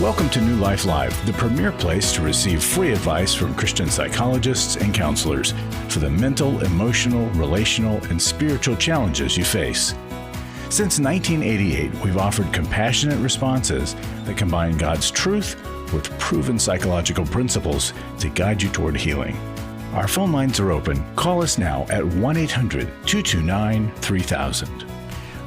Welcome to New Life Live, the premier place to receive free advice from Christian psychologists and counselors for the mental, emotional, relational, and spiritual challenges you face. Since 1988, we've offered compassionate responses that combine God's truth with proven psychological principles to guide you toward healing. Our phone lines are open. Call us now at 1-800-229-3000.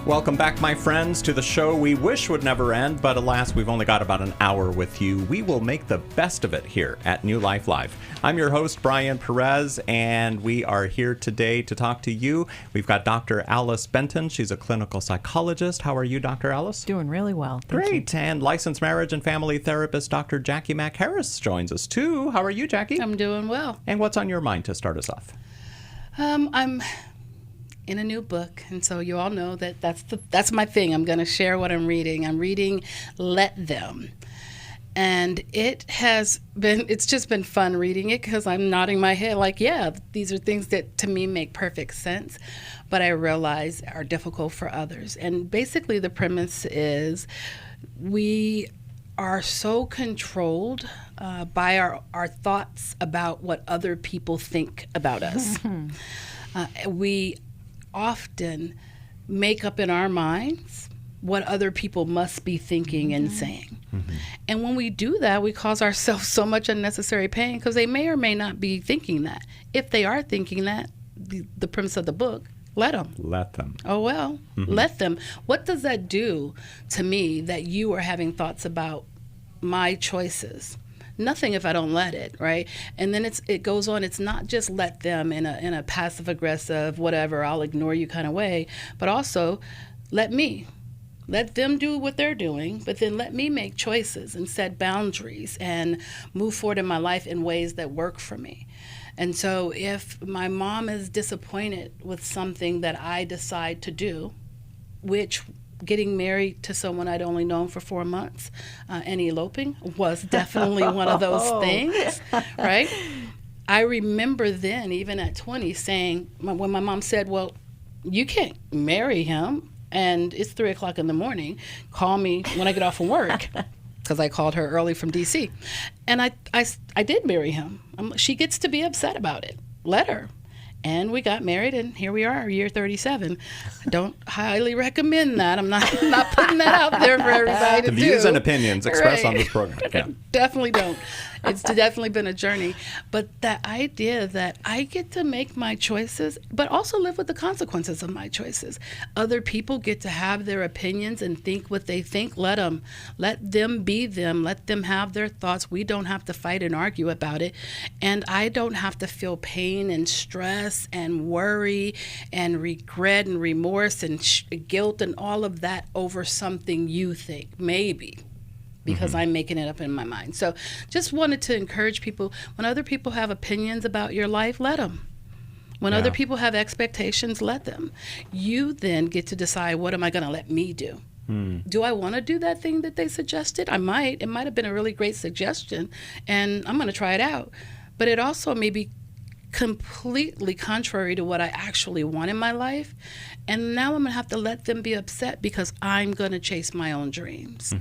Welcome back, my friends, to the show we wish would never end, but alas, we've only got about an hour with you. We will make the best of it here at New Life Live. I'm your host, Brian Perez, and we are here today to talk to you. We've got Dr. Alice Benton. She's a clinical psychologist. How are you, Dr. Alice? Doing really well. Thank Great. you. And licensed marriage and family therapist, Dr. Jacqui Mack-Harris joins us, too. How are you, Jacqui? I'm doing well. And what's on your mind to start us off? I'm in a new book, and so you all know that that's my thing. I'm going to share what I'm reading. I'm reading Let Them. And it's just been fun reading it because I'm nodding my head like, yeah, these are things that to me make perfect sense, but I realize are difficult for others. And basically the premise is we are so controlled by our thoughts about what other people think about us. We often make up in our minds what other people must be thinking and saying. And when we do that, we cause ourselves so much unnecessary pain because they may or may not be thinking that. If they are thinking that, the premise of the book, let them. Let them. Oh, well, let them. What does that do to me that you are having thoughts about my choices? Nothing if I don't let it, right? And then it goes on. It's not just let them in a passive aggressive, whatever, I'll ignore you kind of way, but also let me. Let them do what they're doing, but then let me make choices and set boundaries and move forward in my life in ways that work for me. And so if my mom is disappointed with something that I decide to do, which getting married to someone I'd only known for 4 months and eloping was definitely one of those things, right? I remember then, even at 20, saying, when my mom said, well, you can't marry him, and it's 3 o'clock in the morning, call me when I get off from work, because I called her early from D.C. And I did marry him. She gets to be upset about it. Let her. And we got married, and here we are, year 37. I don't highly recommend that. I'm not putting that out there for everybody to do. The views and opinions expressed on this program. Yeah. Definitely don't. It's definitely been a journey. But that idea that I get to make my choices, but also live with the consequences of my choices. Other people get to have their opinions and think what they think. Let them. Let them be them. Let them have their thoughts. We don't have to fight and argue about it. And I don't have to feel pain and stress and worry and regret and remorse and guilt and all of that over something you think, maybe. Because I'm making it up in my mind. So just wanted to encourage people, when other people have opinions about your life, let them. When other people have expectations, let them. You then get to decide, what am I going to let me do? Do I want to do that thing that they suggested? I might. It might have been a really great suggestion, and I'm going to try it out. But it also may be completely contrary to what I actually want in my life. And now I'm going to have to let them be upset because I'm going to chase my own dreams.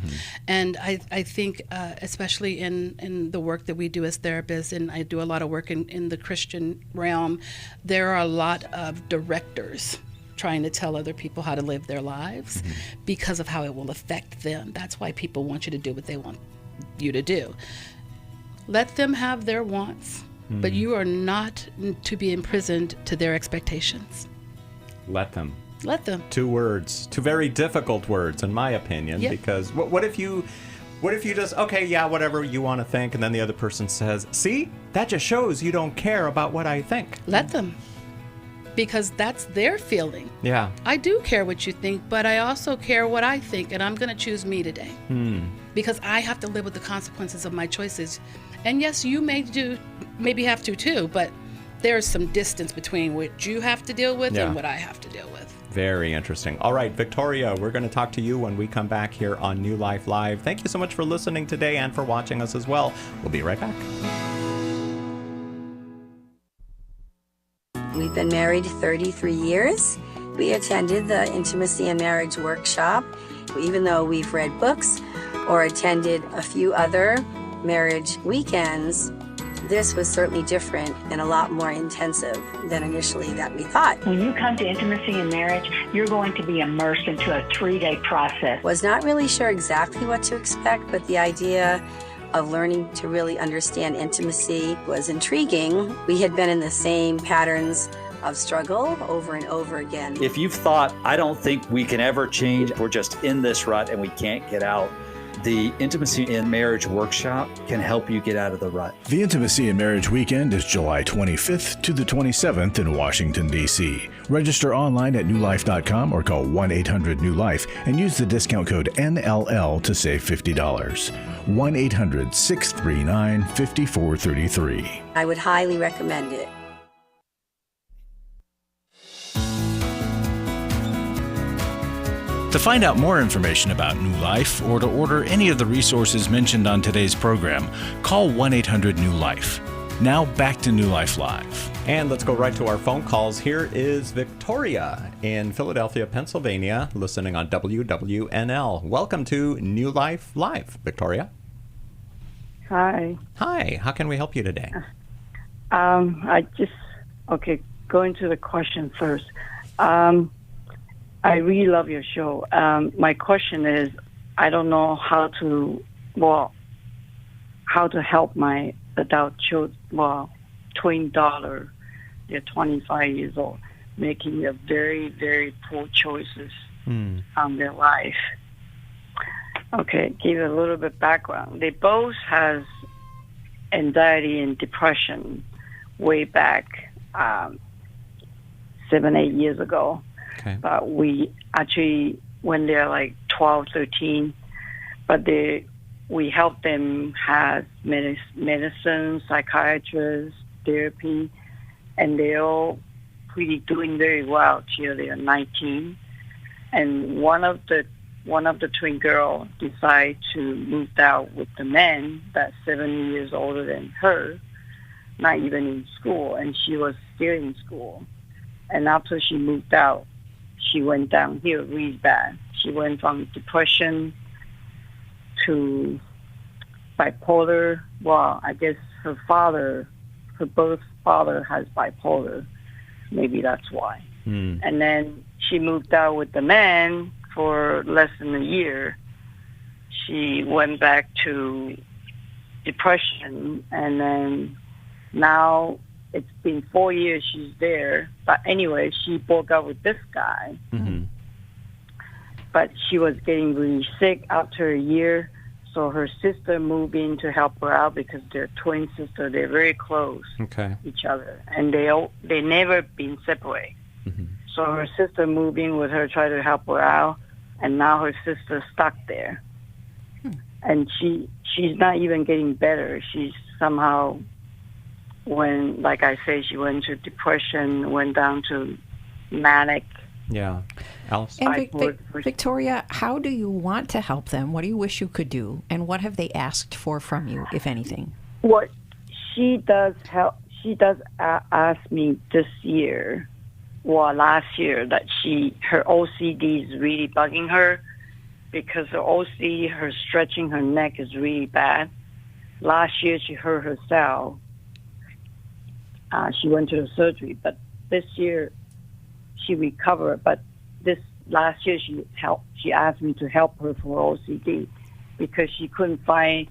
And I think, especially in the work that we do as therapists, and I do a lot of work in the Christian realm, there are a lot of directors trying to tell other people how to live their lives because of how it will affect them. That's why people want you to do what they want you to do. Let them have their wants. But you are not to be imprisoned to their expectations. Let them. Let them. 2 words, 2 very difficult words, in my opinion, because what if you just, okay, yeah, whatever you want to think, and then the other person says, see, that just shows you don't care about what I think. Let them. Because that's their feeling. Yeah. I do care what you think, but I also care what I think, and I'm going to choose me today. Because I have to live with the consequences of my choices. And yes, you maybe have to too, but there's some distance between what you have to deal with and what I have to deal with. Very interesting. All right, Victoria, we're going to talk to you when we come back here on New Life Live. Thank you so much for listening today and for watching us as well. We'll be right back. We've been married 33 years. We attended the Intimacy and Marriage Workshop. Even though we've read books or attended a few other marriage weekends, this was certainly different and a lot more intensive than initially that we thought. When you come to intimacy in marriage, you're going to be immersed into a 3-day process. Was not really sure exactly what to expect, but the idea of learning to really understand intimacy was intriguing. We had been in the same patterns of struggle over and over again. If you've thought, I don't think we can ever change, we're just in this rut and we can't get out, the Intimacy in Marriage Workshop can help you get out of the rut. The Intimacy in Marriage Weekend is July 25th to the 27th in Washington, D.C. Register online at newlife.com or call 1-800-NEW-LIFE and use the discount code NLL to save $50. 1-800-639-5433. I would highly recommend it. To find out more information about New Life or to order any of the resources mentioned on today's program, call 1-800-NEW-LIFE. Now back to New Life Live. And let's go right to our phone calls. Here is Victoria in Philadelphia, Pennsylvania, listening on WWNL. Welcome to New Life Live, Victoria. Hi. Hi, how can we help you today? Going to the question first. I really love your show. My question is, I don't know how to help my adult twin daughter. They're 25 years old, making a very, very poor choices on their life. Okay, give you a little bit background. They both has anxiety and depression way back 7-8 years ago. Okay. But we actually, when they're like 12, 13, we help them have medicine, psychiatrists, therapy, and they're all pretty doing very well till they're 19. And one of the twin girls decided to move out with the man that's 7 years older than her, not even in school, and she was still in school. And after she moved out, she went downhill really bad. She went from depression to bipolar. Well, I guess her birth father has bipolar. Maybe that's why. And then she moved out with the man for less than a year. She went back to depression, and then now it's been 4 years she's there. But anyway, she broke up with this guy. Mm-hmm. But she was getting really sick after a year, so her sister moved in to help her out because they're twin sisters. They're very close each other, and they never been separated. Mm-hmm. So her sister moved in with her, try to help her out, and now her sister's stuck there. And she's not even getting better. She's somehow, like I say, she went to depression, went down to manic. Yeah. Alice? And Victoria, how do you want to help them? What do you wish you could do? And what have they asked for from you, if anything? What she does ask me this year, last year, that her OCD is really bugging her because her OCD, her stretching her neck is really bad. Last year she hurt herself. She went to the surgery, but this year she recovered. But last year she asked me to help her for OCD because she couldn't find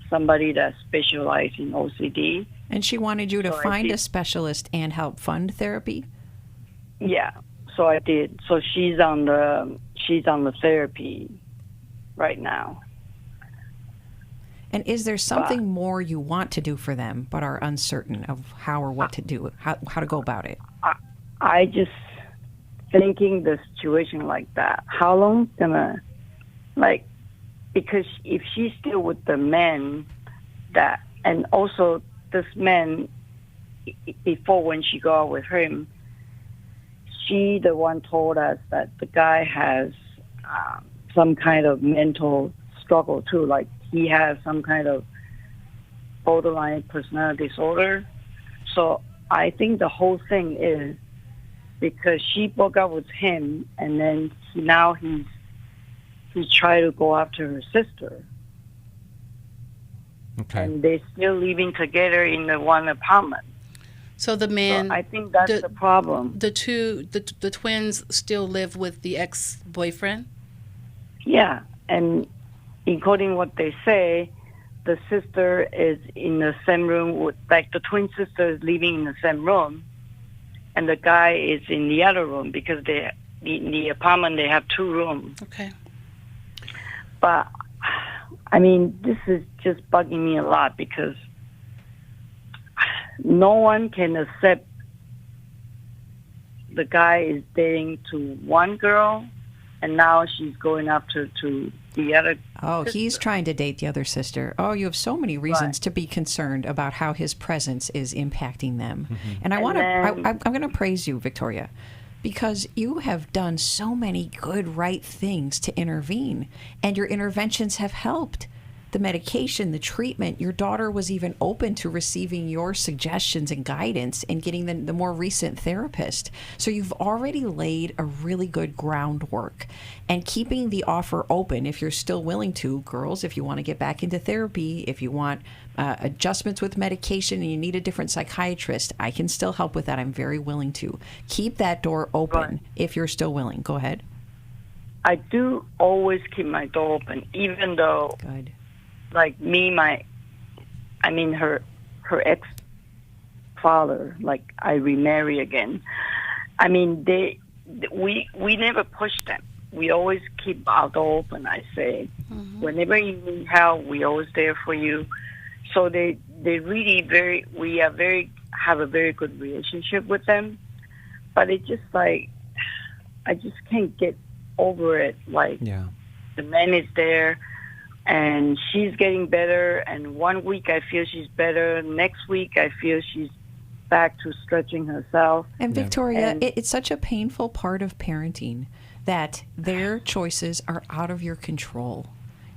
somebody that specialized in OCD. And she wanted you to find a specialist and help fund therapy? Yeah, so I did. So she's on the therapy right now. And is there something more you want to do for them but are uncertain of how or what to do, how to go about it? I just thinking the situation like that, how long it's gonna, because if she's still with the man and also this man, before when she go out with him, she the one told us that the guy has some kind of mental struggle too, like he has some kind of borderline personality disorder. So I think the whole thing is because she broke up with him, and then he tried to go after her sister. Okay. and they're still living together in the one apartment. So the man, So I think that's the problem. the twins still live with the ex-boyfriend? Yeah, and according what they say, the sister is in the same room with, like the twin sister is living in the same room, and the guy is in the other room because in the apartment they have 2 rooms. Okay. But I mean, this is just bugging me a lot because no one can accept the guy is dating to one girl, and now she's going up to the other. Oh, sister. he's trying to date the other sister. Oh, you have so many reasons to be concerned about how his presence is impacting them. And I'm going to praise you, Victoria, because you have done so many good, right things to intervene, and your interventions have helped. The medication, the treatment, your daughter was even open to receiving your suggestions and guidance and getting the more recent therapist. So you've already laid a really good groundwork. And keeping the offer open, if you're still willing to, girls, if you want to get back into therapy, if you want adjustments with medication and you need a different psychiatrist, I can still help with that. I'm very willing to. Keep that door open if you're still willing. Go ahead. I do always keep my door open, even though... Good. Like me, her ex-father, like I remarry again. I mean, we never push them. We always keep our door open. I say, whenever you need help, we always there for you. So they really have a very good relationship with them. But it's just like I just can't get over it. Like the man is there. And she's getting better, and one week I feel she's better. Next week I feel she's back to stretching herself. And Victoria, it's such a painful part of parenting that their choices are out of your control.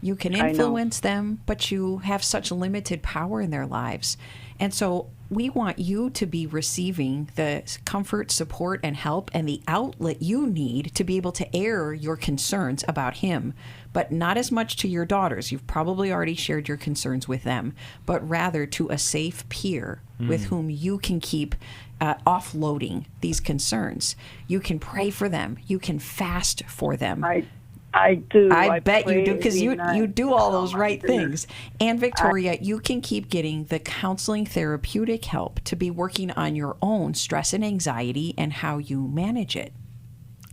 You can influence them, but you have such limited power in their lives. And so we want you to be receiving the comfort, support, and help and the outlet you need to be able to air your concerns about him, but not as much to your daughters. You've probably already shared your concerns with them, but rather to a safe peer with whom you can keep offloading these concerns. You can pray for them. You can fast for them. I do. I bet you do, because you do all those right things. And Victoria, you can keep getting the counseling therapeutic help to be working on your own stress and anxiety and how you manage it.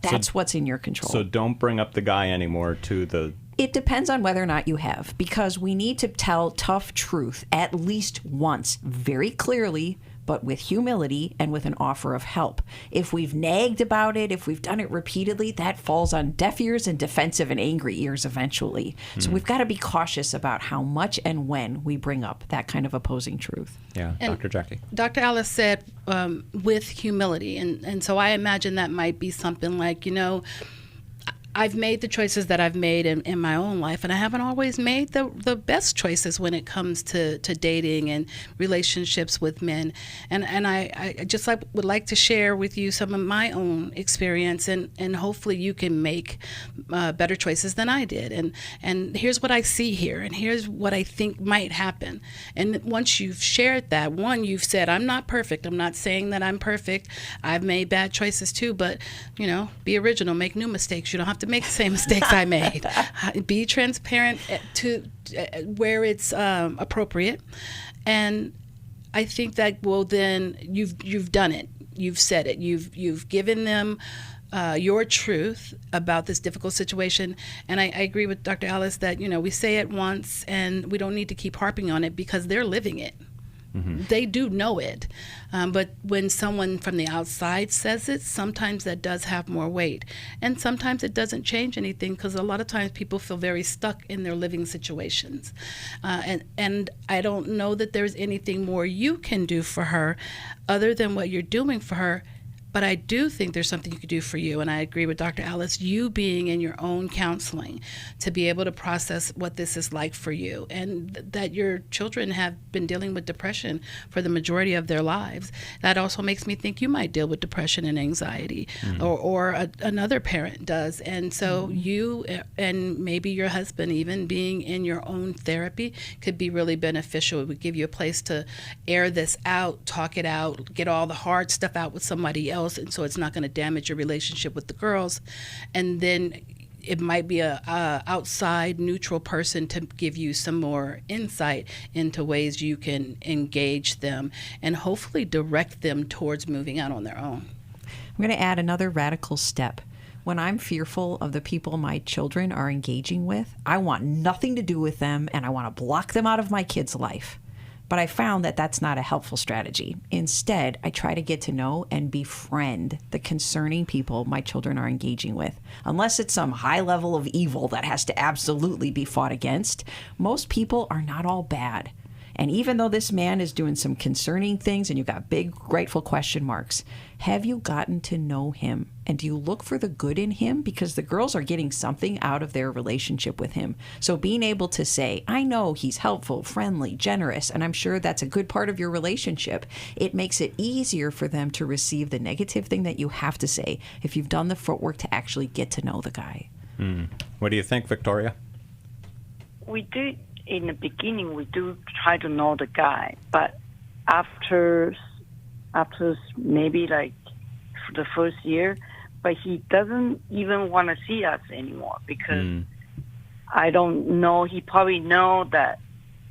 That's what's in your control. So don't bring up the guy anymore to the... It depends on whether or not you have, because we need to tell tough truth at least once, very clearly, but with humility and with an offer of help. If we've nagged about it, if we've done it repeatedly, that falls on deaf ears and defensive and angry ears eventually. So we've got to be cautious about how much and when we bring up that kind of opposing truth. Yeah, And Dr. Jacqui. Dr. Alice said with humility. And so I imagine that might be something like, I've made the choices that I've made in my own life, and I haven't always made the best choices when it comes to dating and relationships with men. And I just would like to share with you some of my own experience, and hopefully you can make better choices than I did. And here's what I see here, and here's what I think might happen. And once you've shared that, one, you've said, I'm not perfect. I'm not saying that I'm perfect. I've made bad choices too, but, be original, make new mistakes. You don't have to make the same mistakes I made. Be transparent to where it's appropriate, and I think that then you've done it. You've said it. You've given them your truth about this difficult situation, and I agree with Dr. Alice that we say it once and we don't need to keep harping on it because they're living it. They do know it. But when someone from the outside says it, sometimes that does have more weight. And sometimes it doesn't change anything because a lot of times people feel very stuck in their living situations. And I don't know that there's anything more you can do for her other than what you're doing for her. But I do think there's something you could do for you, and I agree with Dr. Alice, you being in your own counseling to be able to process what this is like for you, and that your children have been dealing with depression for the majority of their lives. That also makes me think you might deal with depression and anxiety, or another parent does. And so you and maybe your husband even being in your own therapy could be really beneficial. It would give you a place to air this out, talk it out, get all the hard stuff out with somebody else, and so it's not going to damage your relationship with the girls. And then it might be a outside neutral person to give you some more insight into ways you can engage them and hopefully direct them towards moving out on their own. I'm going to add another radical step. When I'm fearful of the people my children are engaging with, I want nothing to do with them, and I want to block them out of my kid's life. But I found that that's not a helpful strategy. Instead, I try to get to know and befriend the concerning people my children are engaging with. Unless it's some high level of evil that has to absolutely be fought against, most people are not all bad. And even though this man is doing some concerning things and you've got big, grateful question marks, have you gotten to know him? And do you look for the good in him? Because the girls are getting something out of their relationship with him. So being able to say, I know he's helpful, friendly, generous, and I'm sure that's a good part of your relationship, it makes it easier for them to receive the negative thing that you have to say if you've done the footwork to actually get to know the guy. What do you think, Victoria? We do. In the beginning, we do try to know the guy, but after maybe like the first year, but he doesn't even want to see us anymore because I don't know. He probably know that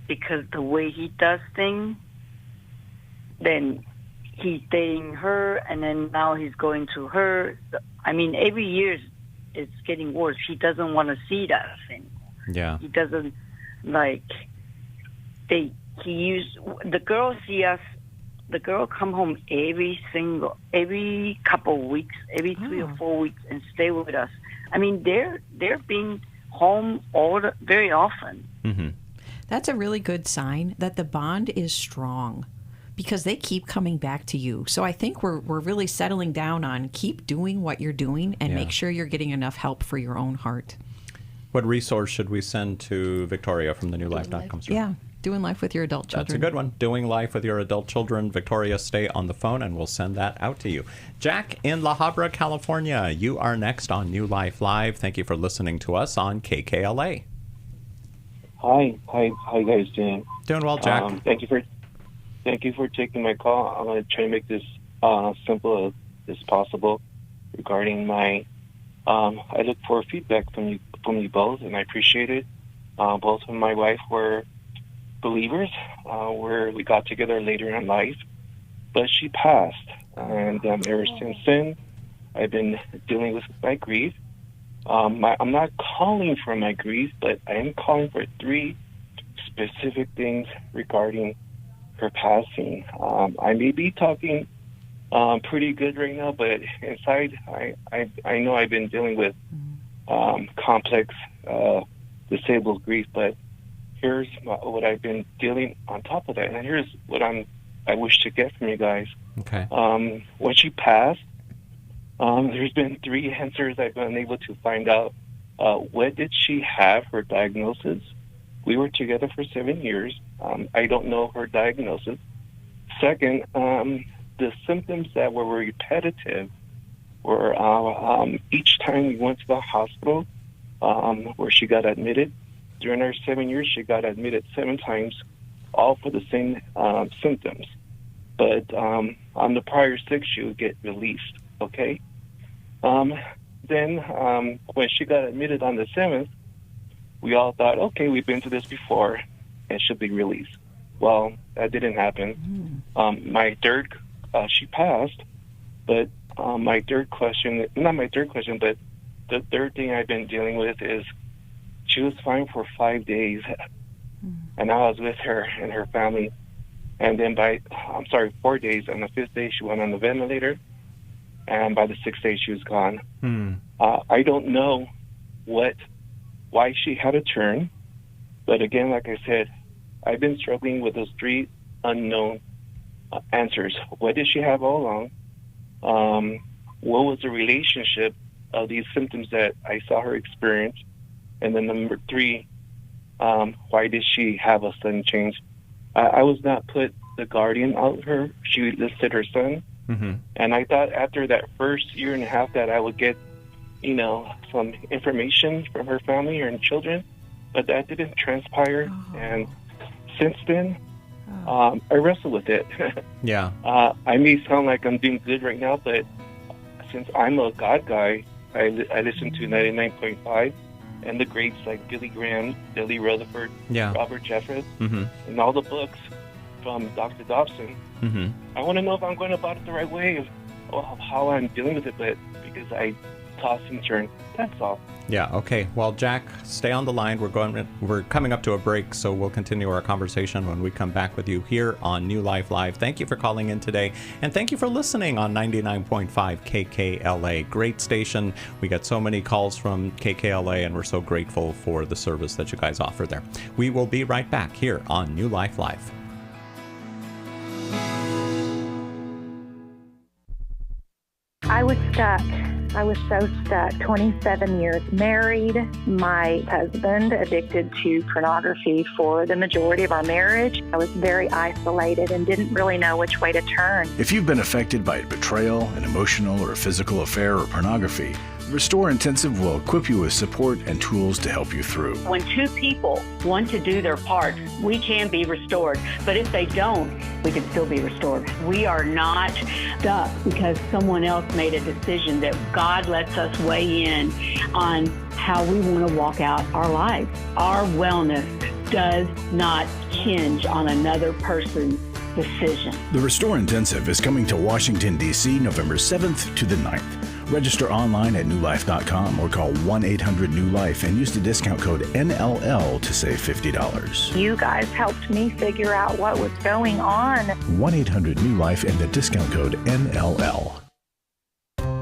because the way he does things, then he's dating her, and then now he's going to her. I mean, every year it's getting worse. He doesn't want to see us anymore. Yeah. He doesn't. Like the girl see us. The girl come home every couple of weeks, every 3 or 4 weeks, and stay with us. I mean, they're being home very often. Mm-hmm. That's a really good sign that the bond is strong, because they keep coming back to you. So I think we're really settling down on keep doing what you're doing and make sure you're getting enough help for your own heart. What resource should we send to Victoria from the newlife.com store? Yeah, Doing Life with Your Adult Children. That's a good one. Doing Life with Your Adult Children. Victoria, stay on the phone, and we'll send that out to you. Jack in La Habra, California, you are next on New Life Live. Thank you for listening to us on KKLA. Hi. How you guys doing? Doing well, Jack. Thank you for taking my call. I'm going to try to make this simple as possible regarding my. I look for feedback from you both, and I appreciate it. Both of my wife were believers, where we got together later in life, but she passed, and ever since then, I've been dealing with my grief. I'm not calling for my grief, but I am calling for 3 specific things regarding her passing. I may be talking pretty good right now, but inside, I know I've been dealing with complex disabled grief, but here's what I've been dealing on top of that, and here's what I wish to get from you guys. Okay. When she passed, there's been 3 answers I've been able to find out. What did she have, her diagnosis? We were together for 7 years. I don't know her diagnosis. Second, the symptoms that were repetitive were each time we went to the hospital where she got admitted. During our 7 years, she got admitted 7 times, all for the same symptoms. But on the prior 6, she would get released, okay? Then when she got admitted on the 7th, we all thought, okay, we've been to this before, and she'll be released. Well, that didn't happen. She passed, but my third question, not my third question, but the third thing I've been dealing with is she was fine for 5 days, and I was with her and her family. And then 4 days, and the 5th day she went on the ventilator, and by the 6th day she was gone. I don't know why she had a turn, but again, like I said, I've been struggling with those 3 unknown answers. What did she have all along? what was the relationship of these symptoms that I saw her experience? And then number 3, why did she have a sudden change? I was not put the guardian of her. She listed her son. Mm-hmm. And I thought after that first year and a half that I would get, some information from her family or children, but that didn't transpire. Oh. And since then, I wrestle with it. Yeah. I may sound like I'm doing good right now, but since I'm a God guy, I listen to 99.5 and the greats like Billy Graham, Billy Rutherford, Robert Jeffress, mm-hmm. and all the books from Dr. Dobson. Mm-hmm. I want to know if I'm going about it the right way, of how I'm dealing with it, but because I toss and turn, that's all. Yeah, okay. Well, Jack, stay on the line. We're coming up to a break, so we'll continue our conversation when we come back with you here on New Life Live. Thank you for calling in today, and thank you for listening on 99.5 KKLA. Great station. We get so many calls from KKLA, and we're so grateful for the service that you guys offer there. We will be right back here on New Life Live. I was stuck. I was so stuck. 27 years married. My husband addicted to pornography for the majority of our marriage. I was very isolated and didn't really know which way to turn. If you've been affected by betrayal, an emotional or physical affair, or pornography, Restore Intensive will equip you with support and tools to help you through. When 2 people want to do their part, we can be restored. But if they don't, we can still be restored. We are not stuck because someone else made a decision. That God lets us weigh in on how we want to walk out our life. Our wellness does not hinge on another person's decision. The Restore Intensive is coming to Washington, D.C. November 7th to the 9th. Register online at newlife.com or call 1-800-NEW-LIFE and use the discount code NLL to save $50. You guys helped me figure out what was going on. 1-800-NEW-LIFE and the discount code NLL.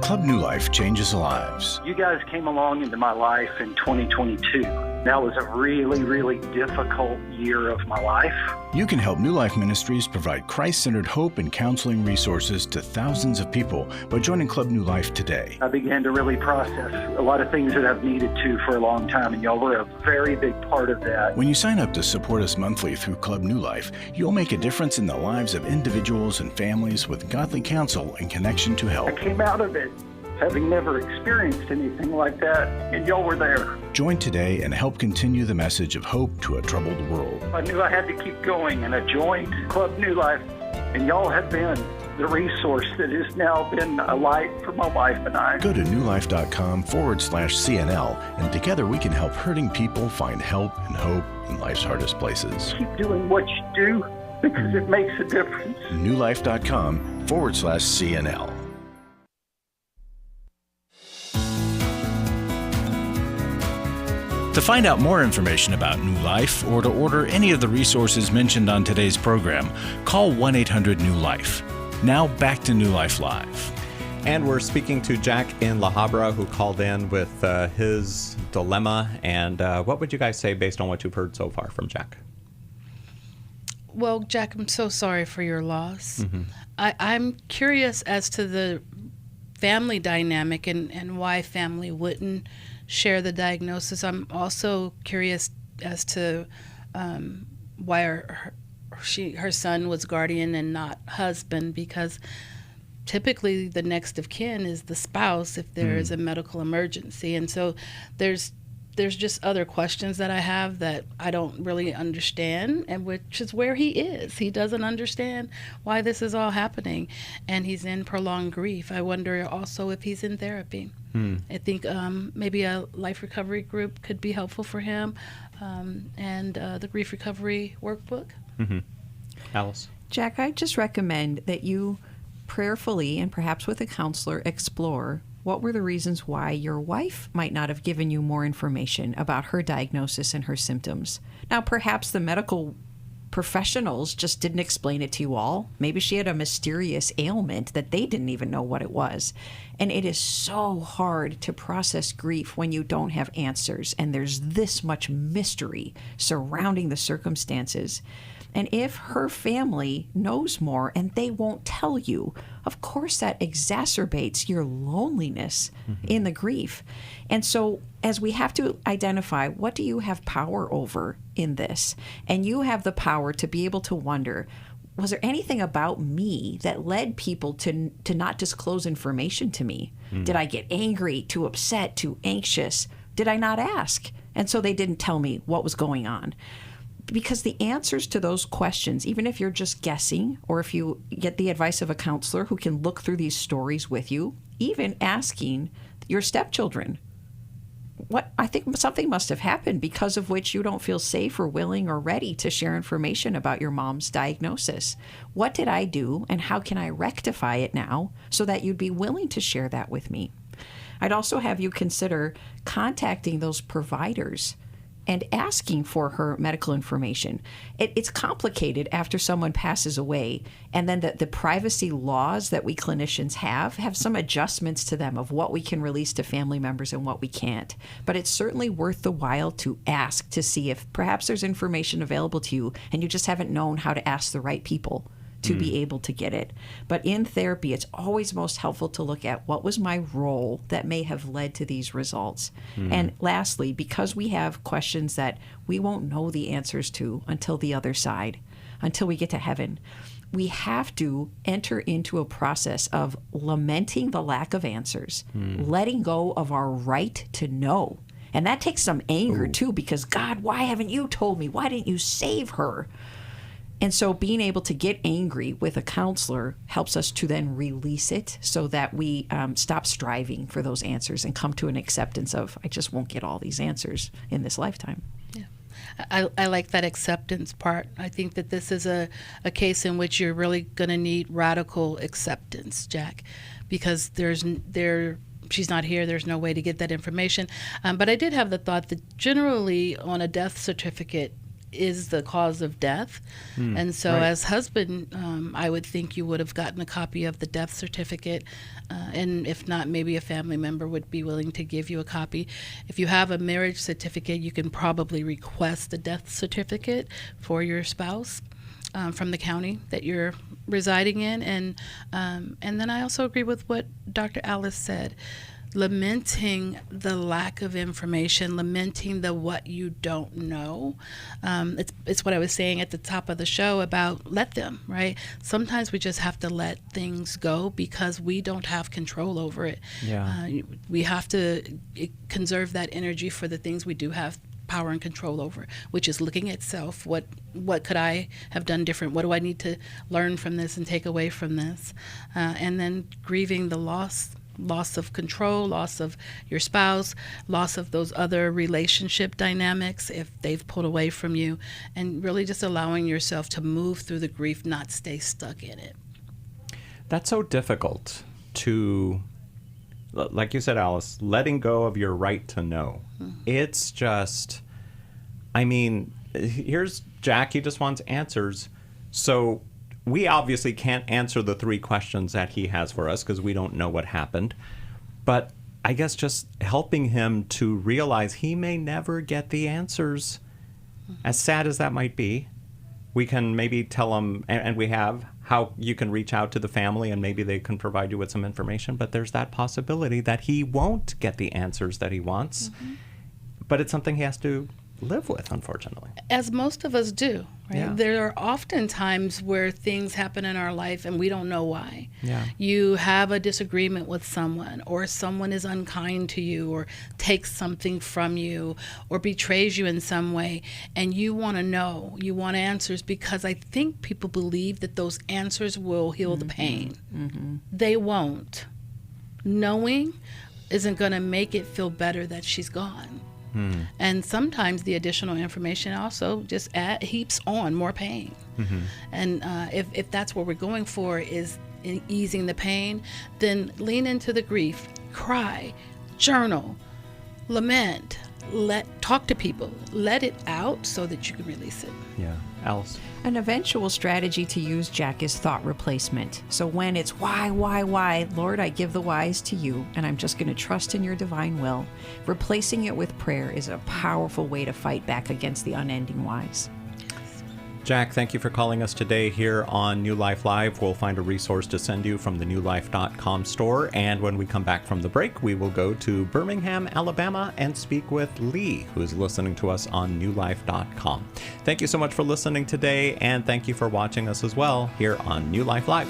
Club New Life changes lives. You guys came along into my life in 2022. That was a really, really difficult year of my life. You can help New Life Ministries provide Christ-centered hope and counseling resources to thousands of people by joining Club New Life today. I began to really process a lot of things that I've needed to for a long time, and y'all were a very big part of that. When you sign up to support us monthly through Club New Life, you'll make a difference in the lives of individuals and families with godly counsel and connection to help. I came out of it having never experienced anything like that, and y'all were there. Join today and help continue the message of hope to a troubled world. I knew I had to keep going, and I joined Club New Life, and y'all have been the resource that has now been a light for my wife and I. Go to newlife.com/CNL, and together we can help hurting people find help and hope in life's hardest places. Keep doing what you do because it makes a difference. newlife.com/CNL. To find out more information about New Life or to order any of the resources mentioned on today's program, call 1-800-NEW-LIFE. Now back to New Life Live. And we're speaking to Jack in La Habra, who called in with his dilemma. And what would you guys say based on what you've heard so far from Jack? Well, Jack, I'm so sorry for your loss. Mm-hmm. I'm curious as to the family dynamic and why family wouldn't share the diagnosis. I'm also curious as to why her son was guardian and not husband, because typically the next of kin is the spouse if there is a medical emergency. And so there's just other questions that I have that I don't really understand, and which is where he is. He doesn't understand why this is all happening, and he's in prolonged grief. I wonder also if he's in therapy. I think maybe a life recovery group could be helpful for him, and the grief recovery workbook. Mm-hmm. Alice? Jack, I just recommend that you prayerfully and perhaps with a counselor explore what were the reasons why your wife might not have given you more information about her diagnosis and her symptoms. Now, perhaps the medical professionals just didn't explain it to you all. Maybe she had a mysterious ailment that they didn't even know what it was. And it is so hard to process grief when you don't have answers and there's this much mystery surrounding the circumstances. And if her family knows more and they won't tell you, of course that exacerbates your loneliness in the grief. And so as we have to identify, what do you have power over in this? And you have the power to be able to wonder, was there anything about me that led people to not disclose information to me? Did I get angry, too upset, too anxious? Did I not ask? And so they didn't tell me what was going on. Because the answers to those questions, even if you're just guessing, or if you get the advice of a counselor who can look through these stories with you, even asking your stepchildren, I think something must have happened because of which you don't feel safe or willing or ready to share information about your mom's diagnosis. What did I do, and how can I rectify it now so that you'd be willing to share that with me? I'd also have you consider contacting those providers and asking for her medical information. It's complicated after someone passes away, and then the privacy laws that we clinicians have some adjustments to them of what we can release to family members and what we can't. But it's certainly worth the while to ask to see if perhaps there's information available to you and you just haven't known how to ask the right people to be able to get it. But in therapy, it's always most helpful to look at what was my role that may have led to these results. And lastly, because we have questions that we won't know the answers to until the other side, until we get to heaven, we have to enter into a process of lamenting the lack of answers, letting go of our right to know. And that takes some anger too, because God, why haven't you told me? Why didn't you save her? And so being able to get angry with a counselor helps us to then release it so that we stop striving for those answers and come to an acceptance of, I just won't get all these answers in this lifetime. Yeah, I like that acceptance part. I think that this is a case in which you're really going to need radical acceptance, Jack, because she's not here. There's no way to get that information. But I did have the thought that generally on a death certificate is the cause of death. And so as husband, I would think you would have gotten a copy of the death certificate. And if not, maybe a family member would be willing to give you a copy. If you have a marriage certificate, you can probably request a death certificate for your spouse from the county that you're residing in. And then I also agree with what Dr. Alice said. Lamenting the lack of information, lamenting the what you don't know. It's what I was saying at the top of the show about let them, right? Sometimes we just have to let things go because we don't have control over it. We have to conserve that energy for the things we do have power and control over, which is looking at self. What could I have done different? What do I need to learn from this and take away from this? And then grieving the loss of control, loss of your spouse, loss of those other relationship dynamics if they've pulled away from you, and really just allowing yourself to move through the grief, not stay stuck in it. That's so difficult to, like you said, Alice, letting go of your right to know. It's just, I mean, here's Jacqui just wants answers. So we obviously can't answer the 3 questions that he has for us because we don't know what happened. But I guess just helping him to realize he may never get the answers, as sad as that might be. We can maybe tell him, and we have, how you can reach out to the family and maybe they can provide you with some information. But there's that possibility that he won't get the answers that he wants. But it's something he has to live with, unfortunately. As most of us do, right? Yeah. There are often times where things happen in our life and we don't know why. Yeah. You have a disagreement with someone, or someone is unkind to you, or takes something from you, or betrays you in some way, and you want to know, you want answers, because I think people believe that those answers will heal the pain. They won't. Knowing isn't going to make it feel better that she's gone. And sometimes the additional information also just heaps on more pain. And if that's what we're going for, is in easing the pain, then lean into the grief, cry, journal, lament, talk to people, let it out so that you can release it. Yeah. Alice? An eventual strategy to use, Jack, is thought replacement. So when it's why, Lord, I give the whys to you, and I'm just going to trust in your divine will, replacing it with prayer is a powerful way to fight back against the unending whys. Jack, thank you for calling us today here on New Life Live. We'll find a resource to send you from the newlife.com store. And when we come back from the break, we will go to Birmingham, Alabama, and speak with Lee, who is listening to us on newlife.com. Thank you so much for listening today, and thank you for watching us as well here on New Life Live.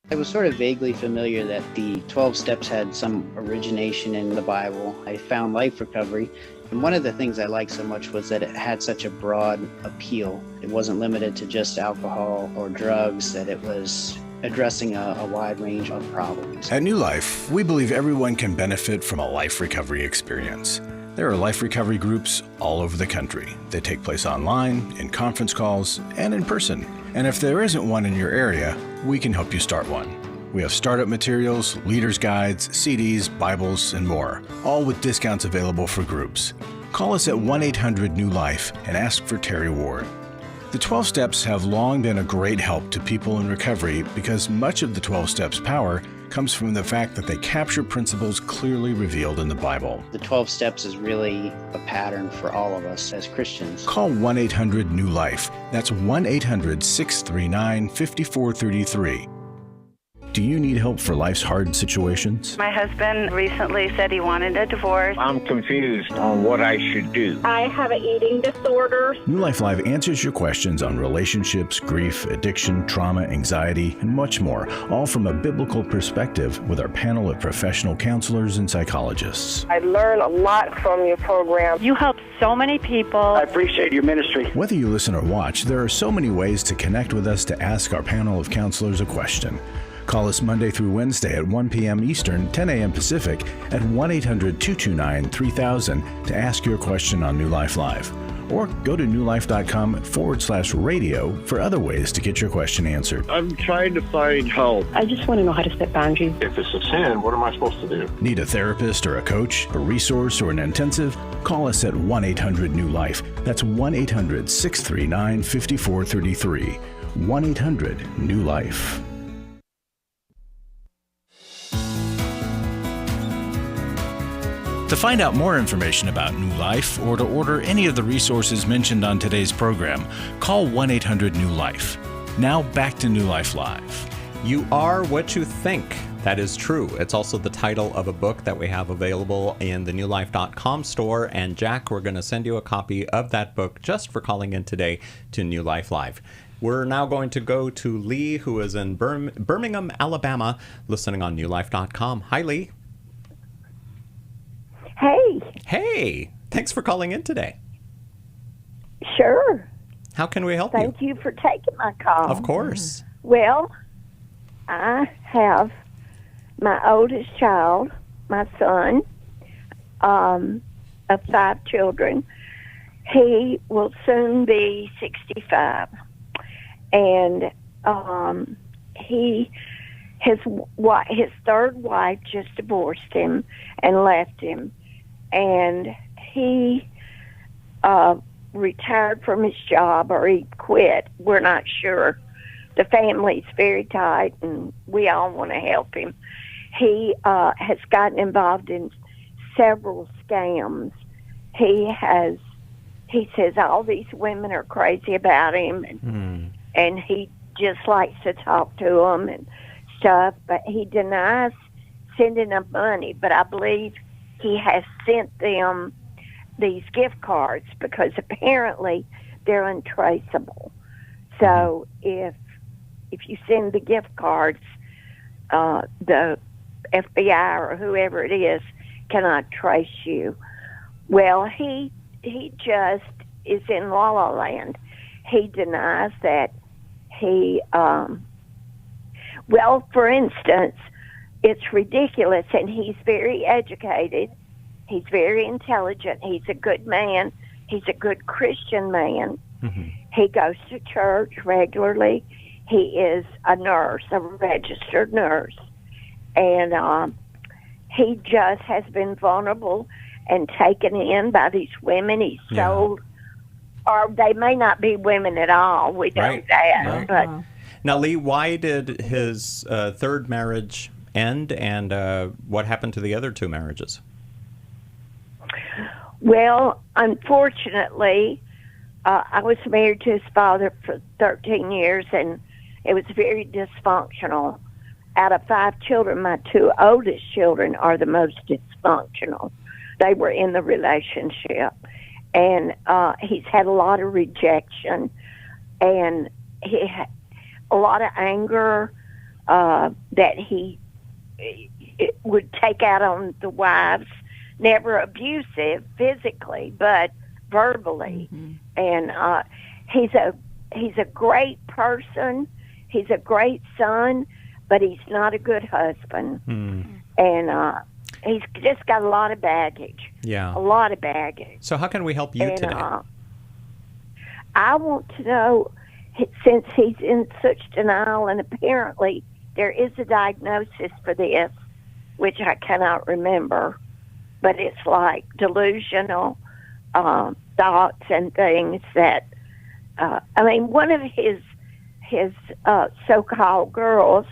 I was sort of vaguely familiar that the 12 steps had some origination in the Bible. I found Life Recovery, and one of the things I liked so much was that it had such a broad appeal. It wasn't limited to just alcohol or drugs, that it was addressing a wide range of problems. At New Life, we believe everyone can benefit from a life recovery experience. There are life recovery groups all over the country. They take place online, in conference calls, and in person. And if there isn't one in your area, we can help you start one. We have startup materials, leaders' guides, CDs, Bibles, and more, all with discounts available for groups. Call us at 1-800-NEW-LIFE and ask for Terry Ward. The 12 Steps have long been a great help to people in recovery because much of the 12 Steps' power comes from the fact that they capture principles clearly revealed in the Bible. The 12 steps is really a pattern for all of us as Christians. Call 1-800-NEW-LIFE. That's 1-800-639-5433. Do you need help for life's hard situations? My husband recently said he wanted a divorce. I'm confused on what I should do. I have an eating disorder. New Life Live answers your questions on relationships, grief, addiction, trauma, anxiety, and much more, all from a biblical perspective with our panel of professional counselors and psychologists. I learn a lot from your program. You help so many people. I appreciate your ministry. Whether you listen or watch, there are so many ways to connect with us to ask our panel of counselors a question. Call us Monday through Wednesday at 1 p.m. Eastern, 10 a.m. Pacific at 1-800-229-3000 to ask your question on New Life Live. Or go to newlife.com/radio for other ways to get your question answered. I'm trying to find help. I just want to know how to set boundaries. If it's a sin, what am I supposed to do? Need a therapist or a coach, a resource, or an intensive? Call us at 1-800-NEW-LIFE. That's 1-800-639-5433. 1-800-NEW-LIFE. To find out more information about New Life or to order any of the resources mentioned on today's program, call 1-800-NEW-LIFE. Now back to New Life Live. You are what you think. That is true. It's also the title of a book that we have available in the newlife.com store. And Jack, we're going to send you a copy of that book just for calling in today to New Life Live. We're now going to go to Lee, who is in Birmingham, Alabama, listening on newlife.com. Hi, Lee. Hey. Hey. Thanks for calling in today. Sure. How can we help you? Thank you for taking my call. Of course. Well, I have my oldest child, my son, of 5 children. He will soon be 65. And his third wife just divorced him and left him. And he retired from his job, or he quit. We're not sure. The family's very tight, and we all want to help him. He has gotten involved in several scams. He says all these women are crazy about him, and he just likes to talk to them and stuff, but he denies sending them money. But I believe he has sent them these gift cards because apparently they're untraceable. So if you send the gift cards, the FBI or whoever it is cannot trace you. Well, he just is in La La Land. He denies that he, well, for instance, it's ridiculous, and he's very educated. He's very intelligent. He's a good man. He's a good Christian man. Mm-hmm. He goes to church regularly. He is a nurse, a registered nurse. And he just has been vulnerable and taken in by these women. He's sold, or they may not be women at all. We know that. Right. But now, Lee, why did his third marriage end, and what happened to the other 2 marriages? Well, unfortunately, I was married to his father for 13 years, and it was very dysfunctional. Out of 5 children, my 2 oldest children are the most dysfunctional. They were in the relationship. And he's had a lot of rejection, and he had a lot of anger that he would take out on the wives. Never abusive physically, but verbally. Mm-hmm. And he's a great person. He's a great son, but he's not a good husband. Mm. And he's just got a lot of baggage. Yeah. A lot of baggage. So how can we help you today? I want to know, since he's in such denial, and apparently there is a diagnosis for this, which I cannot remember, but it's like delusional thoughts and things that, one of his so-called girls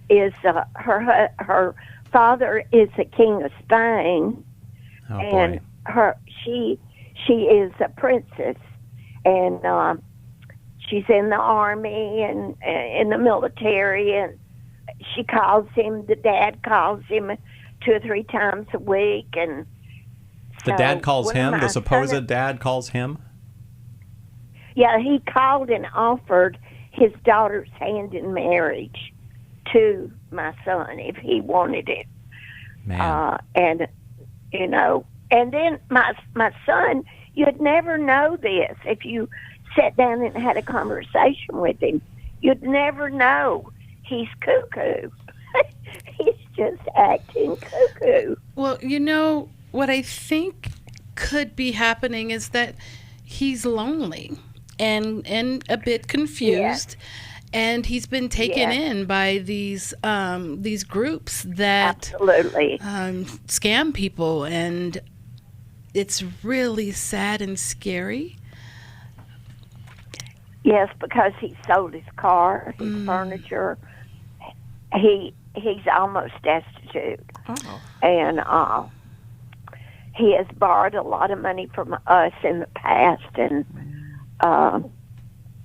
is her father is the King of Spain, and she is a princess, and she's in the army and in the military, and she calls him. The dad calls him 2 or 3 times a week, and the dad calls him. The supposed dad calls him. Yeah, he called and offered his daughter's hand in marriage to my son if he wanted it. Man. And then my son, you'd never know this if you sat down and had a conversation with him. You'd never know he's cuckoo. He's just acting cuckoo. Well, what I think could be happening is that he's lonely and a bit confused. Yeah. And he's been taken in by these groups that absolutely scam people, and it's really sad and scary. Yes, because he sold his car, his furniture. He's almost destitute, and he has borrowed a lot of money from us in the past, and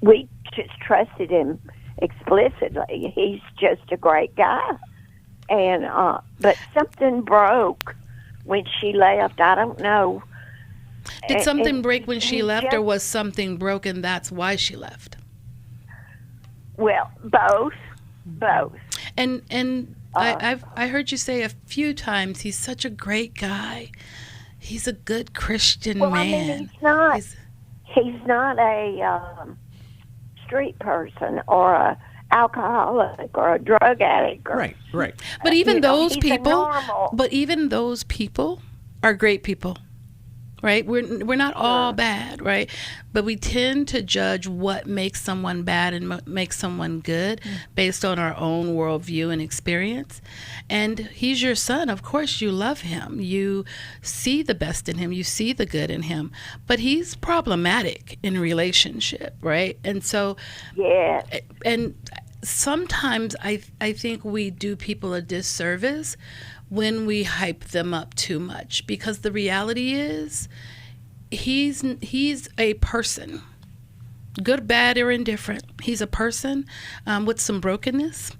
we just trusted him explicitly. He's just a great guy, and but something broke when she left. I don't know. Did something break when she left, or was something broken that's why she left? Well, both. And I heard you say a few times he's such a great guy. He's a good Christian man. He's not a street person or a alcoholic or a drug addict. Right. But even those people are great people. Right? We're not all bad, right? But we tend to judge what makes someone bad and makes someone good based on our own worldview and experience. And he's your son. Of course you love him. You see the best in him. You see the good in him. But he's problematic in relationship, right? And so, and sometimes I think we do people a disservice when we hype them up too much, because the reality is he's a person, good, bad, or indifferent. He's a person with some brokenness,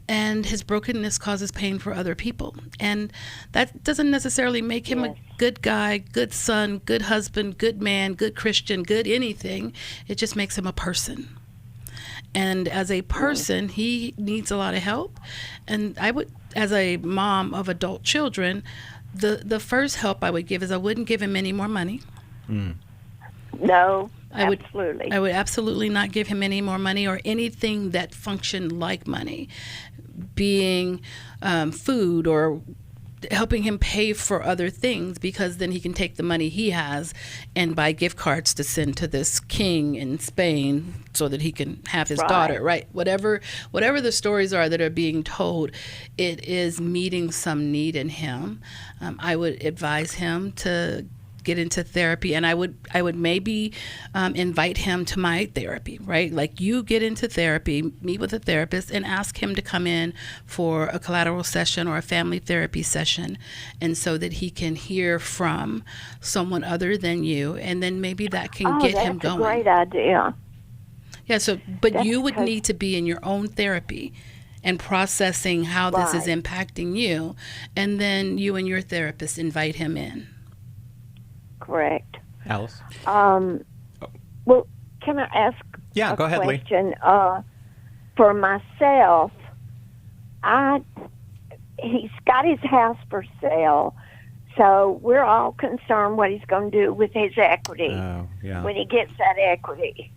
and his brokenness causes pain for other people, and that doesn't necessarily make him a good guy, good son, good husband, good man, good Christian, good anything. It just makes him a person. And as a person, he needs a lot of help. And I would, as a mom of adult children, the first help I would give is I wouldn't give him any more money. No, absolutely. I would absolutely not give him any more money or anything that functioned like money, being food or helping him pay for other things, because then he can take the money he has and buy gift cards to send to this king in Spain so that he can have his daughter, right? Whatever the stories are that are being told, it is meeting some need in him. I would advise him to get into therapy, and I would maybe invite him to my therapy, right? Like, you get into therapy, meet with a therapist, and ask him to come in for a collateral session or a family therapy session, and so that he can hear from someone other than you, and then maybe that can get him going. That's a great idea. Yeah, so, but you would need to be in your own therapy and processing how this is impacting you, and then you and your therapist invite him in. Correct. Alice? Well, can I ask a go ahead, question? Lee. For myself, he's got his house for sale, so we're all concerned what he's going to do with his equity when he gets that equity.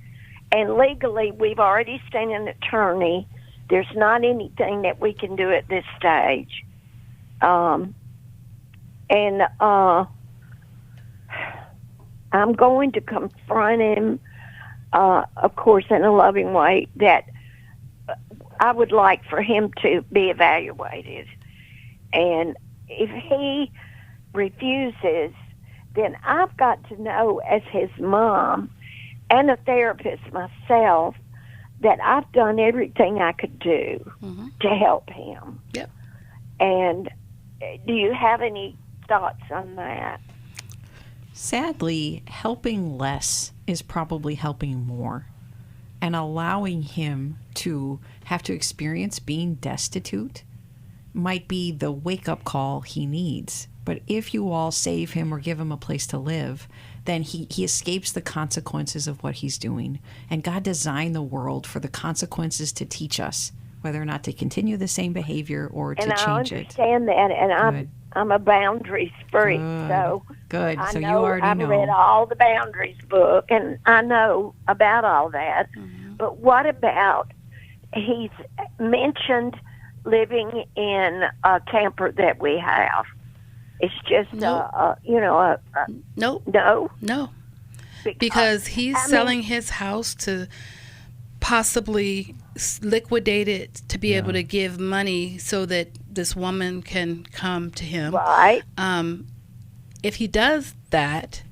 And legally, we've already seen an attorney. There's not anything that we can do at this stage. I'm going to confront him, of course, in a loving way, that I would like for him to be evaluated. And if he refuses, then I've got to know, as his mom and a therapist myself, that I've done everything I could do to help him. Yep. And do you have any thoughts on that? Sadly, helping less is probably helping more. And allowing him to have to experience being destitute might be the wake-up call he needs. But if you all save him or give him a place to live, then he escapes the consequences of what he's doing. And God designed the world for the consequences to teach us whether or not to continue the same behavior or to change it. And I understand that, and I'm a boundaries freak, so good. I So know, you already I've know. read all the boundaries book, and I know about all that. But what about, he's mentioned living in a camper that we have. It's just, Nope. No. Because he's selling his house to possibly liquidate it to be able to give money so that this woman can come to him. Right. If he does that,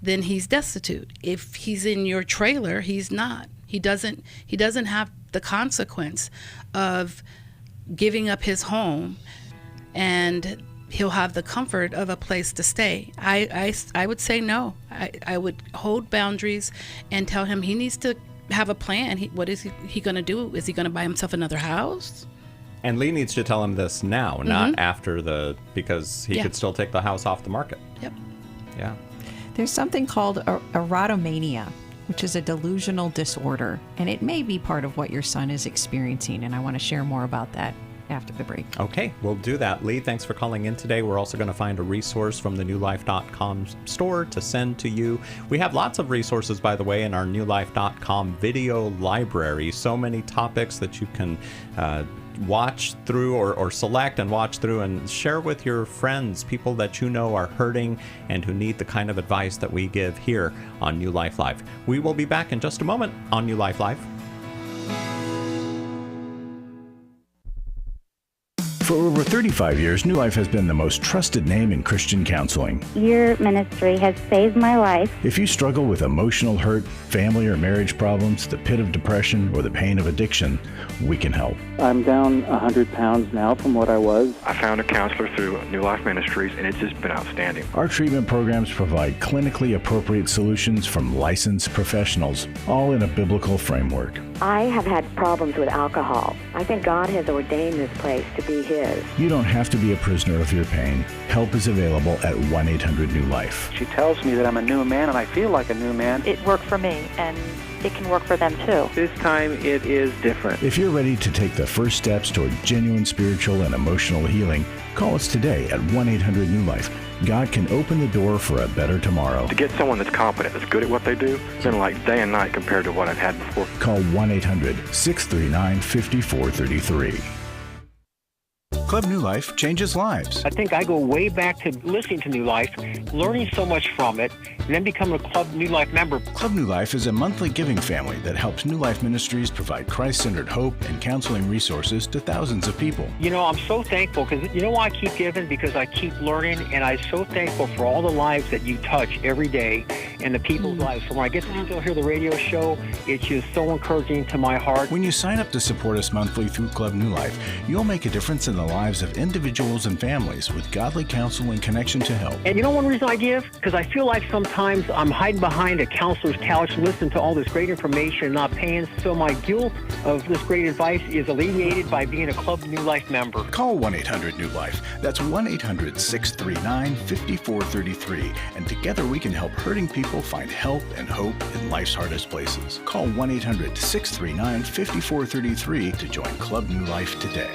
then he's destitute. If he's in your trailer, he's not. He doesn't have the consequence of giving up his home, and he'll have the comfort of a place to stay. I would say no. I would hold boundaries and tell him he needs to have a plan. What is he going to do? Is he going to buy himself another house? And Lee needs to tell him this now, not after because he could still take the house off the market. Yep. Yeah. There's something called erottomania, which is a delusional disorder, and it may be part of what your son is experiencing, and I want to share more about that after the break. Okay, we'll do that. Lee, thanks for calling in today. We're also going to find a resource from the newlife.com store to send to you. We have lots of resources, by the way, in our newlife.com video library. So many topics that you can watch through or select and watch through and share with your friends, people that you know are hurting and who need the kind of advice that we give here on New Life Live. We will be back in just a moment on New Life Live. For over 35 years, New Life has been the most trusted name in Christian counseling. Your ministry has saved my life. If you struggle with emotional hurt, family or marriage problems, the pit of depression, or the pain of addiction, we can help. I'm down 100 pounds now from what I was. I found a counselor through New Life Ministries, and it's just been outstanding. Our treatment programs provide clinically appropriate solutions from licensed professionals, all in a biblical framework. I have had problems with alcohol. I think God has ordained this place to be His. You don't have to be a prisoner of your pain. Help is available at 1-800-NEW-LIFE. She tells me that I'm a new man, and I feel like a new man. It worked for me, and it can work for them too. This time it is different. If you're ready to take the first steps toward genuine spiritual and emotional healing, call us today at 1-800-NEW-LIFE. God can open the door for a better tomorrow. To get someone that's competent, that's good at what they do, it's been like day and night compared to what I've had before. Call 1-800-639-5433. Club New Life changes lives. I think I go way back to listening to New Life, learning so much from it, and then becoming a Club New Life member. Club New Life is a monthly giving family that helps New Life Ministries provide Christ-centered hope and counseling resources to thousands of people. You know, I'm so thankful because you know why I keep giving? Because I keep learning, and I'm so thankful for all the lives that you touch every day and the people's lives. So when I get to still hear the radio show, it's just so encouraging to my heart. When you sign up to support us monthly through Club New Life, you'll make a difference in the lives of individuals and families with godly counsel and connection to help. And you know one reason I give? Because I feel like sometimes I'm hiding behind a counselor's couch listening to all this great information and not paying. So my guilt of this great advice is alleviated by being a Club New Life member. Call 1-800-NEW-LIFE. That's 1-800-639-5433. And together we can help hurting people find help and hope in life's hardest places. Call 1-800-639-5433 to join Club New Life today.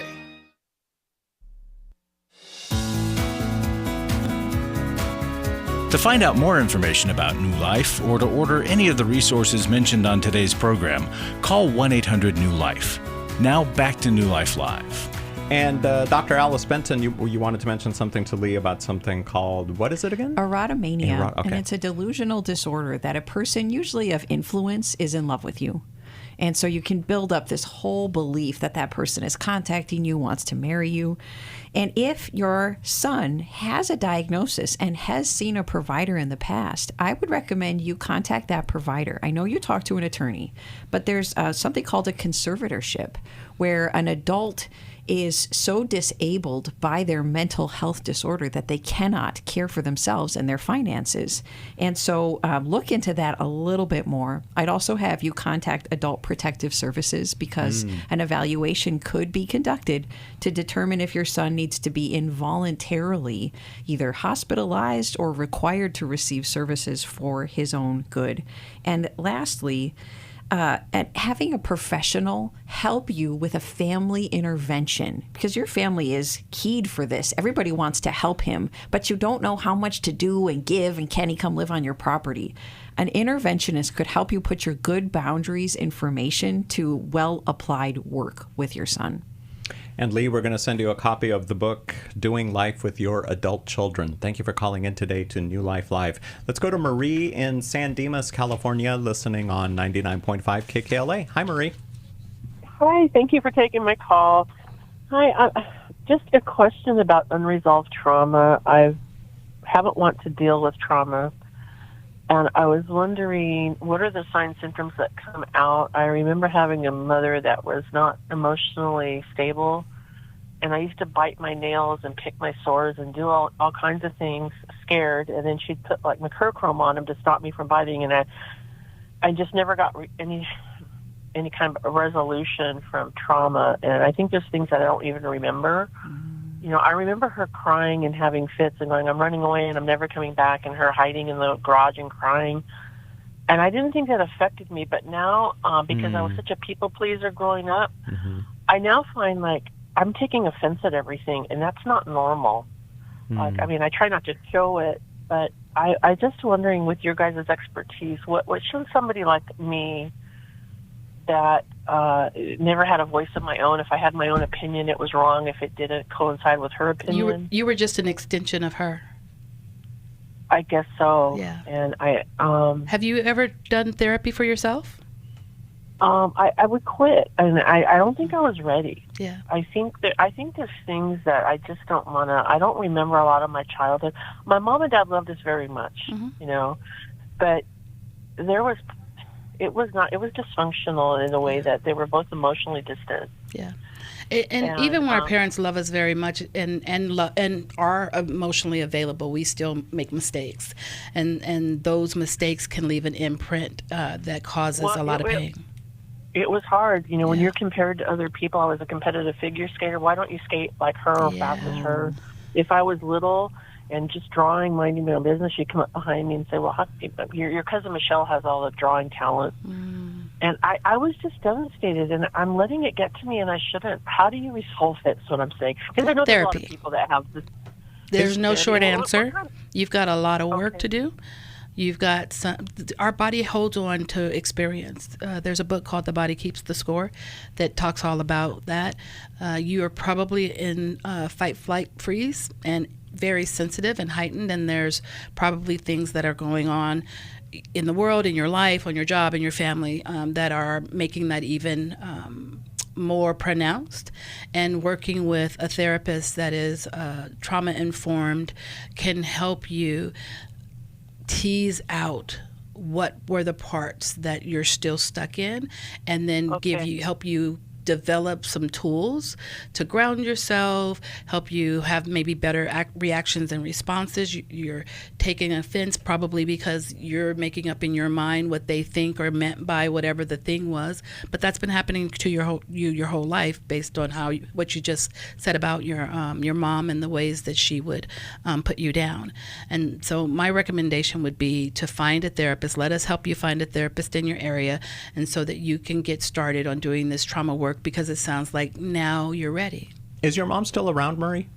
To find out more information about New Life or to order any of the resources mentioned on today's program, call 1-800-NEW-LIFE. Now back to New Life Live. And Dr. Alice Benton, you wanted to mention something to Lee about something called, what is it again? Erottomania. Okay. And it's a delusional disorder that a person, usually of influence, is in love with you. And so you can build up this whole belief that that person is contacting you, wants to marry you. And if your son has a diagnosis and has seen a provider in the past, I would recommend you contact that provider. I know you talk to an attorney, but there's something called a conservatorship where an adult is so disabled by their mental health disorder that they cannot care for themselves and their finances. And so look into that a little bit more. I'd also have you contact Adult Protective Services because an evaluation could be conducted to determine if your son needs to be involuntarily either hospitalized or required to receive services for his own good. And lastly, and having a professional help you with a family intervention, because your family is keyed for this. Everybody wants to help him, but you don't know how much to do and give, and can he come live on your property? An interventionist could help you put your good boundaries information to well-applied work with your son. And Lee, we're going to send you a copy of the book, Doing Life with Your Adult Children. Thank you for calling in today to New Life Live. Let's go to Marie in San Dimas, California, listening on 99.5 KKLA. Hi, Marie. Hi, thank you for taking my call. Hi, just a question about unresolved trauma. I haven't wanted to deal with trauma, and I was wondering, what are the signs, symptoms that come out? I remember having a mother that was not emotionally stable, and I used to bite my nails and pick my sores and do all kinds of things scared, and then she'd put like mercurochrome on them to stop me from biting, and I just never got any kind of resolution from trauma, and I think there's things that I don't even remember. You know, I remember her crying and having fits and going, I'm running away and I'm never coming back, and her hiding in the garage and crying. And I didn't think that affected me, but now, because I was such a people pleaser growing up, I now find like I'm taking offense at everything, and that's not normal. Like, I mean, I try not to show it, but I just wondering, with your guys' expertise, what should somebody like me that never had a voice of my own, if I had my own opinion, it was wrong if it didn't coincide with her opinion? You were just an extension of her. I guess so. Yeah. And I have you ever done therapy for yourself? I would quit, and I don't think I was ready. Yeah. I think there's things that I just don't want to. I don't remember a lot of my childhood. My mom and dad loved us very much, you know, but it was dysfunctional in a way that they were both emotionally distant. Yeah. And even when our parents love us very much and are emotionally available, we still make mistakes, and those mistakes can leave an imprint that causes a lot of pain. It was hard, you know, when you're compared to other people. I was a competitive figure skater. Why don't you skate like her or fast as her? If I was little and just drawing, minding my own business, she'd come up behind me and say, well, your cousin Michelle has all the drawing talent. And I was just devastated, and I'm letting it get to me, and I shouldn't. How do you resolve it? That's what I'm saying. Because I know there's a lot of people that have this. There's no short answer. You've got a lot of work to do. You've got our body holds on to experience. There's a book called The Body Keeps the Score that talks all about that. You are probably in fight, flight, freeze, and very sensitive and heightened, and there's probably things that are going on in the world, in your life, on your job, in your family, that are making that even more pronounced. And working with a therapist that is trauma-informed can help you tease out what were the parts that you're still stuck in, and then help you develop some tools to ground yourself, help you have maybe better reactions and responses. You're taking offense probably because you're making up in your mind what they think or meant by whatever the thing was, but that's been happening to your whole life based on what you just said about your mom and the ways that she would put you down. And so my recommendation would be to find a therapist. Let us help you find a therapist in your area, and so that you can get started on doing this trauma work, because it sounds like now you're ready. Is your mom still around, Marie?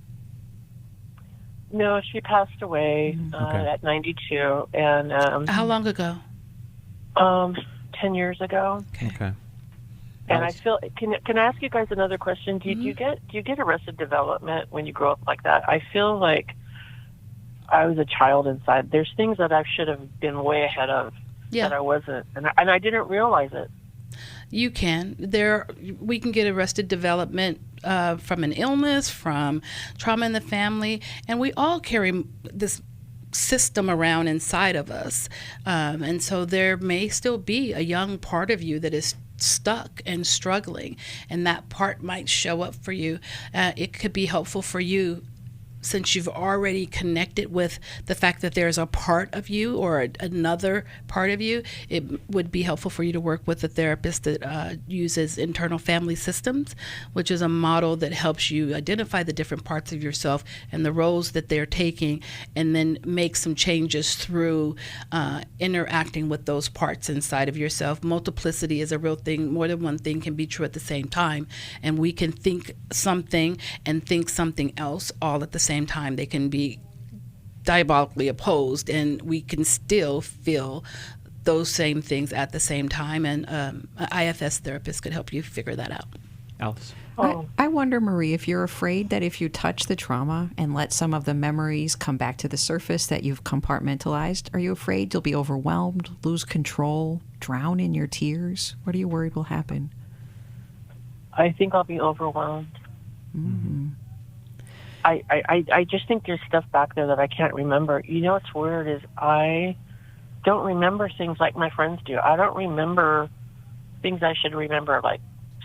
No, she passed away at 92. And how long ago? 10 years ago. Okay. And I feel, can I ask you guys another question? Do you get Arrested Development when you grow up like that? I feel like I was a child inside. There's things that I should have been way ahead of that I wasn't, and I didn't realize it. You can. We can get Arrested Development from an illness, from trauma in the family, and we all carry this system around inside of us. And so there may still be a young part of you that is stuck and struggling, and that part might show up for you. It could be helpful for you, since you've already connected with the fact that there's a part of you or another part of you. It would be helpful for you to work with a therapist that uses internal family systems, which is a model that helps you identify the different parts of yourself and the roles that they're taking, and then make some changes through interacting with those parts inside of yourself. Multiplicity is a real thing. More than one thing can be true at the same time, and we can think something and think something else all at the same time. They can be diabolically opposed, and we can still feel those same things at the same time. And an IFS therapist could help you figure that out. Alice? I wonder, Marie, if you're afraid that if you touch the trauma and let some of the memories come back to the surface that you've compartmentalized, are you afraid you'll be overwhelmed, lose control, drown in your tears? What are you worried will happen? I think I'll be overwhelmed. Mm-hmm. I just think there's stuff back there that I can't remember. You know what's weird is I don't remember things like my friends do. I don't remember things I should remember, like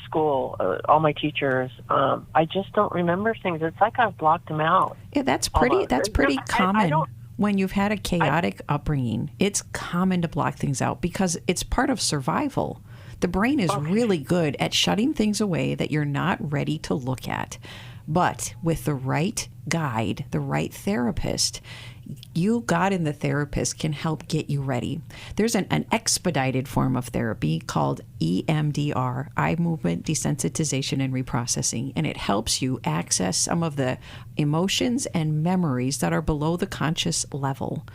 school, all my teachers. I just don't remember things. It's like I've blocked them out. Yeah, that's pretty common. When you've had a chaotic upbringing, it's common to block things out because it's part of survival. The brain is really good at shutting things away that you're not ready to look at. But with the right guide, the right therapist, God and the therapist can help get you ready. There's an expedited form of therapy called EMDR, eye movement desensitization and reprocessing, and it helps you access some of the emotions and memories that are below the conscious level.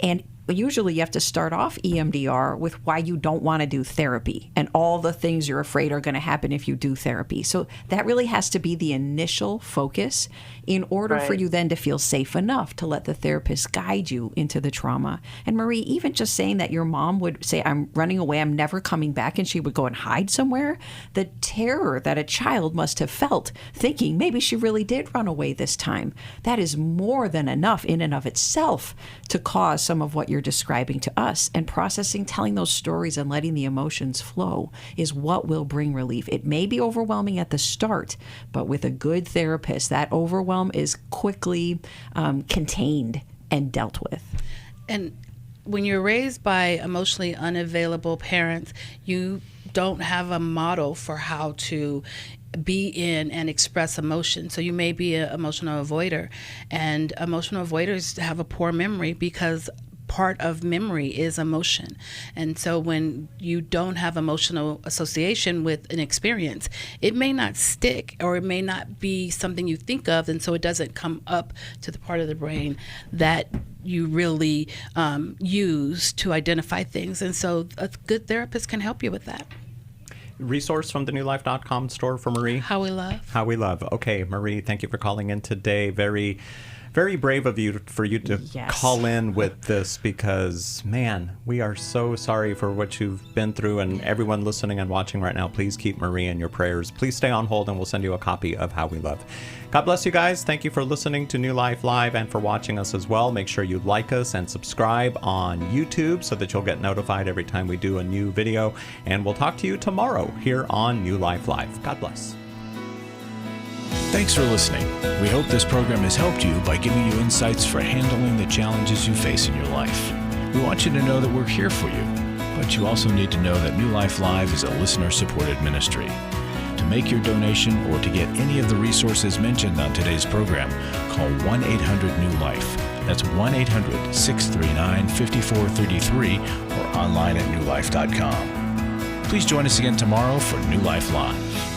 And usually you have to start off EMDR with why you don't want to do therapy and all the things you're afraid are going to happen if you do therapy. So that really has to be the initial focus in order for you then to feel safe enough to let the therapist guide you into the trauma. And Marie, even just saying that your mom would say, I'm running away, I'm never coming back, and she would go and hide somewhere, the terror that a child must have felt thinking maybe she really did run away this time, that is more than enough in and of itself to cause some of what you're describing to us. And processing, telling those stories and letting the emotions flow is what will bring relief. It may be overwhelming at the start, but with a good therapist, that overwhelm is quickly contained and dealt with. And when you're raised by emotionally unavailable parents, you don't have a model for how to be in and express emotion. So you may be an emotional avoider, and emotional avoiders have a poor memory because part of memory is emotion. And so when you don't have emotional association with an experience, it may not stick, or it may not be something you think of, and so it doesn't come up to the part of the brain that you really use to identify things. And so a good therapist can help you with that. Resource from the newlife.com store for Marie? How We Love. How We Love. Okay, Marie, thank you for calling in today. Very, very brave of you for you to call in with this, because, man, we are so sorry for what you've been through. And everyone listening and watching right now, please keep Marie in your prayers. Please stay on hold and we'll send you a copy of How We Love. God bless you guys. Thank you for listening to New Life Live and for watching us as well. Make sure you like us and subscribe on YouTube so that you'll get notified every time we do a new video. And we'll talk to you tomorrow here on New Life Live. God bless. Thanks for listening. We hope this program has helped you by giving you insights for handling the challenges you face in your life. We want you to know that we're here for you, but you also need to know that New Life Live is a listener-supported ministry. To make your donation or to get any of the resources mentioned on today's program, call 1-800-NEW-LIFE. That's 1-800-639-5433 or online at newlife.com. Please join us again tomorrow for New Life Live.